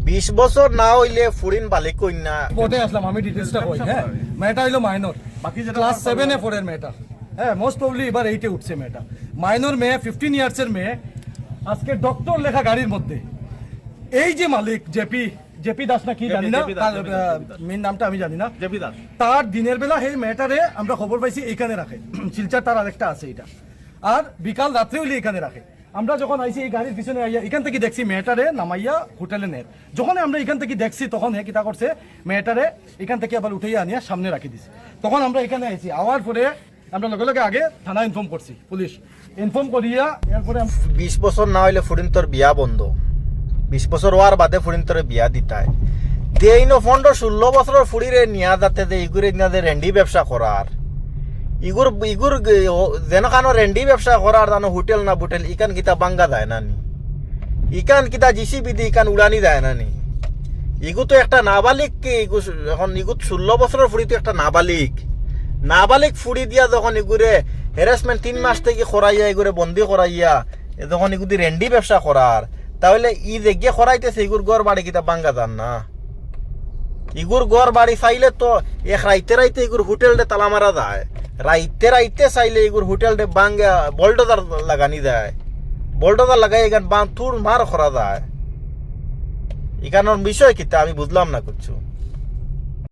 20 বছর না হইলে ফুরিন বালিক কইনা পথে আসলাম আমি ডিটেলসটা কই। হ্যাঁ, মেয়েটা হইলো মাইনর, বাকি যেটা ক্লাস 7 এ পড়ের মেয়েটা। হ্যাঁ, মোস্ট প্রবলি এবার 8 এ উঠছে মেয়েটা। মাইনর মেয়ে, 15 ইয়ার্সের মেয়ে, আজকে ডক্টর লেখা গাড়ির মধ্যে এই যে মালিক জেপি দাস না কি জানি না, তার মেন নামটা আমি জানি না, জেপি দাস, তার দিনের বেলা এই মেয়েটারে আমরা খবর পাইছি এইখানে রাখে, শিলচার তার আরেকটা আছে এটা, আর বিকাল রাত্রে হইলে এখানে রাখে। আমরা যখন আইছি এই গাড়ির পিছনে আইয়া এখান থেকে দেখছি মেয়েটারে নামাইয়া হোটেলে নেয়। যখন আমরা এখান থেকে দেখছি তখন হে কিতা করছে, মেয়েটারে এখান থেকে আবার উঠাইয়া আনিয়া সামনে রাখি দিছে। তখন আমরা এখানে আইছি, আওয়ার পরে আমরা লগে লগে আগে থানা ইনফর্ম করছি, পুলিশ ইনফর্ম করিয়া এরপরে 20 বছর না হইলে ফুরিন তোর বিয়া বন্ধ। 20 বছর হওয়ার বাদে ফুরিন তোর বিয়া দিতায় দেইনো। 15-16 বছরের ফুরিরে নিয়া যাতে যে ইগুরে নিয়া যে রেন্ডি ব্যবসা করার, ইগুর যেন কানো রেন্ডি ব্যবসা করার জানো হোটেল না বুটেল ইকান কিতা বাঙ্গা যায় না নি, ইকান কিতা জিসিবি দি ইকান উড়ানি যায় না নি। ইগু তো একটা নাবালিক কে এখন ইগু 16 বছরের ফুরি তো একটা নাবালিক ফুরি দিয়া যখন ইগুরে হ্যারাসমেন্ট 3 মাস থেকে করাইয়া ইগুরে বন্দি করাইয়া যখন ইগুদি রেন্ডি ব্যবসা করার, তাহলে ই যে গিয়ে করাইতেছে ইগুর গড় বাড়ি কিতা বাঙ্গা যান না। ইগুর গড় বাড়ি চাইলে তো এক রাইতে ইগুর হোটেলটে তালা মারা যায়, রাইতে চাইলে ইগুর হোটেলটে বাঙ্গা বল্ডোজার লাগানি যায়, বল্ডোজার লাগাই এখান বাঁধ থুর মার করা যায়। এখানোর বিষয় কিতা আমি বুঝলাম না কিছু।